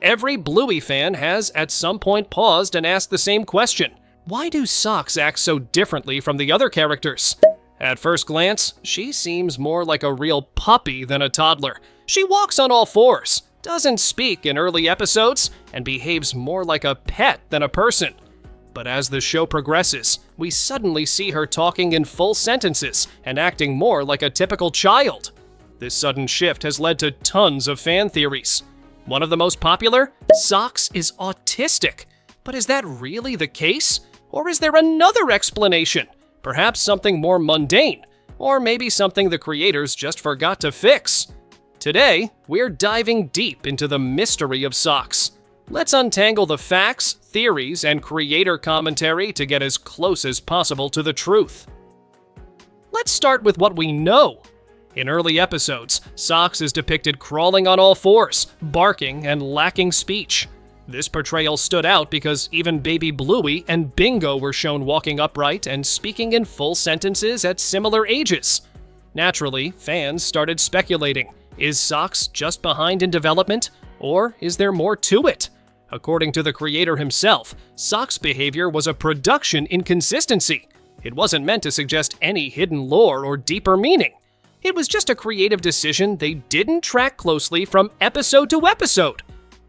every Bluey fan has at some point paused and asked the same question. Why do Socks act so differently from the other characters? At first glance, she seems more like a real puppy than a toddler. She walks on all fours, doesn't speak in early episodes, and behaves more like a pet than a person. But as the show progresses, we suddenly see her talking in full sentences and acting more like a typical child. This sudden shift has led to tons of fan theories. One of the most popular? Socks is autistic. But is that really the case? Or is there another explanation? Perhaps something more mundane, or maybe something the creators just forgot to fix. Today, we're diving deep into the mystery of Socks. Let's untangle the facts, theories, and creator commentary to get as close as possible to the truth. Let's start with what we know. In early episodes, Socks is depicted crawling on all fours, barking, and lacking speech. This portrayal stood out because even baby Bluey and Bingo were shown walking upright and speaking in full sentences at similar ages. Naturally, fans started speculating, is Socks just behind in development, or is there more to it? According to the creator himself, Socks' behavior was a production inconsistency. It wasn't meant to suggest any hidden lore or deeper meaning. It was just a creative decision they didn't track closely from episode to episode.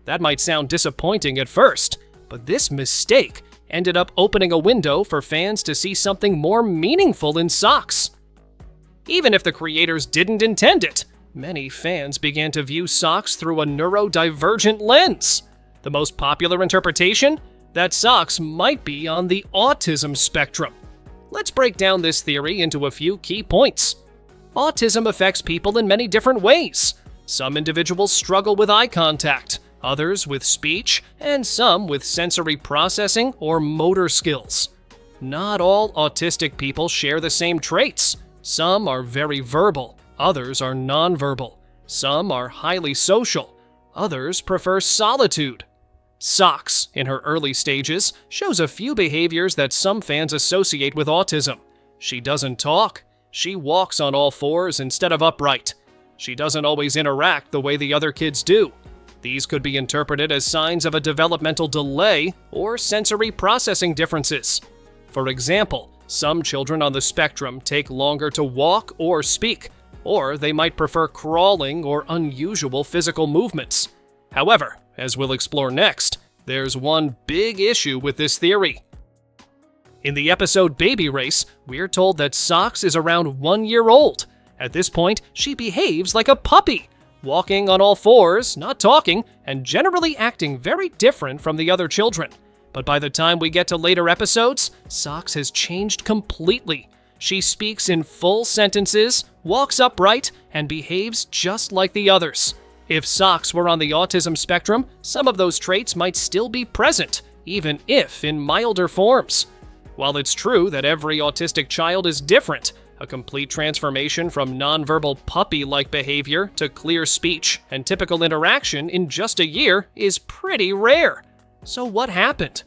That might sound disappointing at first, but this mistake ended up opening a window for fans to see something more meaningful in Socks. Even if the creators didn't intend it, many fans began to view Socks through a neurodivergent lens. The most popular interpretation? That Socks might be on the autism spectrum. Let's break down this theory into a few key points. Autism affects people in many different ways. Some individuals struggle with eye contact, others with speech, and some with sensory processing or motor skills. Not all autistic people share the same traits. Some are very verbal, others are nonverbal. Some are highly social, others prefer solitude. Socks, in her early stages, shows a few behaviors that some fans associate with autism. She doesn't talk. She walks on all fours instead of upright. She doesn't always interact the way the other kids do. These could be interpreted as signs of a developmental delay or sensory processing differences. For example, some children on the spectrum take longer to walk or speak, or they might prefer crawling or unusual physical movements. However, as we'll explore next, there's one big issue with this theory. In the episode Baby Race, we're told that Socks is around 1 year old. At this point, she behaves like a puppy, walking on all fours, not talking, and generally acting very different from the other children. But by the time we get to later episodes, Socks has changed completely. She speaks in full sentences, walks upright, and behaves just like the others. If Socks were on the autism spectrum, some of those traits might still be present, even if in milder forms. While it's true that every autistic child is different, a complete transformation from nonverbal puppy-like behavior to clear speech and typical interaction in just a year is pretty rare. So what happened?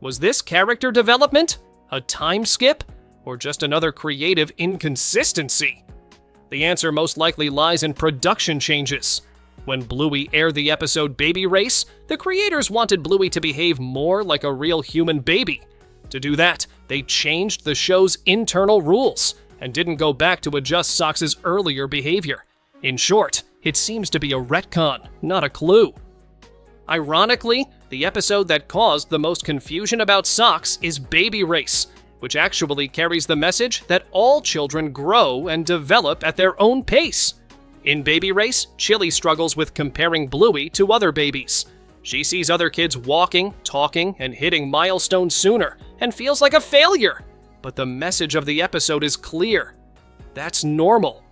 Was this character development? A time skip? Or just another creative inconsistency? The answer most likely lies in production changes. When Bluey aired the episode Baby Race, the creators wanted Bluey to behave more like a real human baby. To do that, they changed the show's internal rules and didn't go back to adjust Socks' earlier behavior. In short, it seems to be a retcon, not a clue. Ironically, the episode that caused the most confusion about Socks is Baby Race, which actually carries the message that all children grow and develop at their own pace. In Baby Race, Chili struggles with comparing Bluey to other babies. She sees other kids walking, talking, and hitting milestones sooner, and feels like a failure. But the message of the episode is clear. That's normal.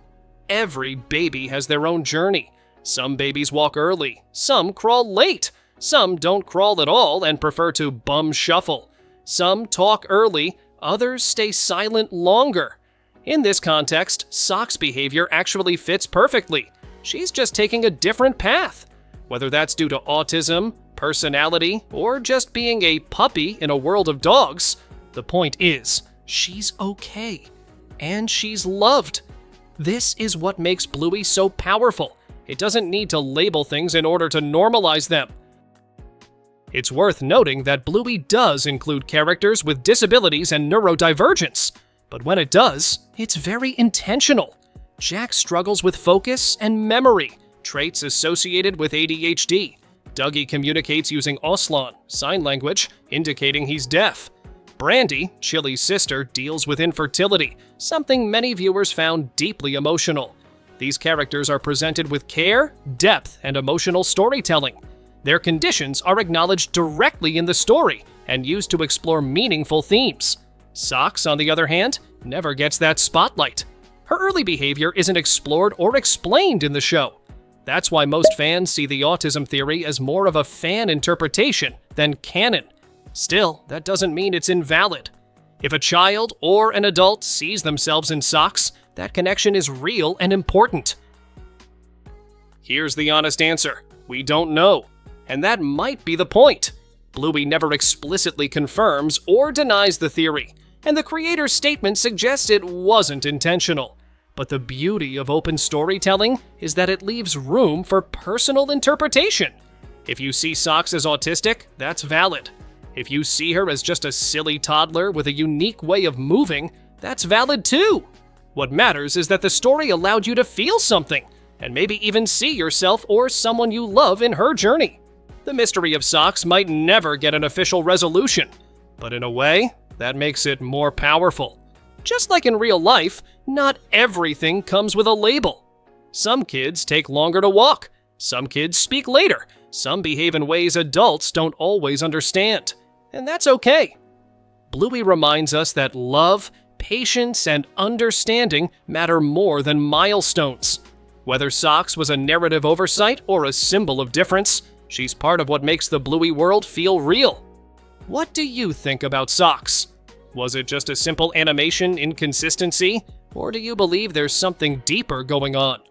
Every baby has their own journey. Some babies walk early, some crawl late, some don't crawl at all and prefer to bum shuffle. Some talk early, others stay silent longer. In this context, Socks' behavior actually fits perfectly. She's just taking a different path. Whether that's due to autism, personality, or just being a puppy in a world of dogs, the point is, she's okay. And she's loved. This is what makes Bluey so powerful. It doesn't need to label things in order to normalize them. It's worth noting that Bluey does include characters with disabilities and neurodivergence, but when it does, it's very intentional. Jack struggles with focus and memory, traits associated with ADHD. Dougie communicates using Auslan, sign language, indicating he's deaf. Brandy, Chili's sister, deals with infertility, something many viewers found deeply emotional. These characters are presented with care, depth, and emotional storytelling. Their conditions are acknowledged directly in the story and used to explore meaningful themes. Socks, on the other hand, never gets that spotlight. Her early behavior isn't explored or explained in the show. That's why most fans see the autism theory as more of a fan interpretation than canon. Still, that doesn't mean it's invalid. If a child or an adult sees themselves in Socks, that connection is real and important. Here's the honest answer. We don't know. And that might be the point. Bluey never explicitly confirms or denies the theory, and the creator's statement suggests it wasn't intentional. But the beauty of open storytelling is that it leaves room for personal interpretation. If you see Socks as autistic, that's valid. If you see her as just a silly toddler with a unique way of moving, that's valid too. What matters is that the story allowed you to feel something, and maybe even see yourself or someone you love in her journey. The mystery of Socks might never get an official resolution, but in a way, that makes it more powerful. Just like in real life, not everything comes with a label. Some kids take longer to walk, some kids speak later, some behave in ways adults don't always understand, and that's okay. Bluey reminds us that love, patience, and understanding matter more than milestones. Whether Socks was a narrative oversight or a symbol of difference, she's part of what makes the Bluey world feel real. What do you think about Socks? Was it just a simple animation inconsistency, or do you believe there's something deeper going on?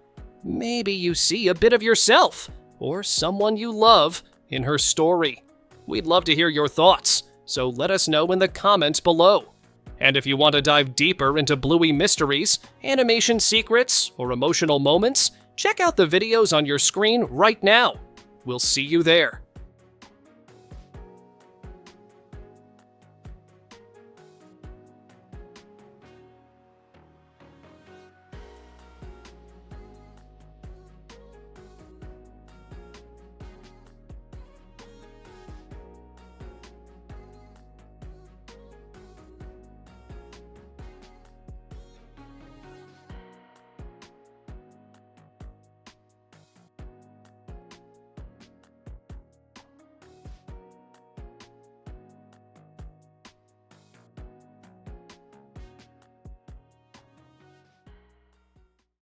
Maybe you see a bit of yourself, or someone you love, in her story. We'd love to hear your thoughts, so let us know in the comments below. And if you want to dive deeper into Bluey mysteries, animation secrets, or emotional moments, check out the videos on your screen right now. We'll see you there.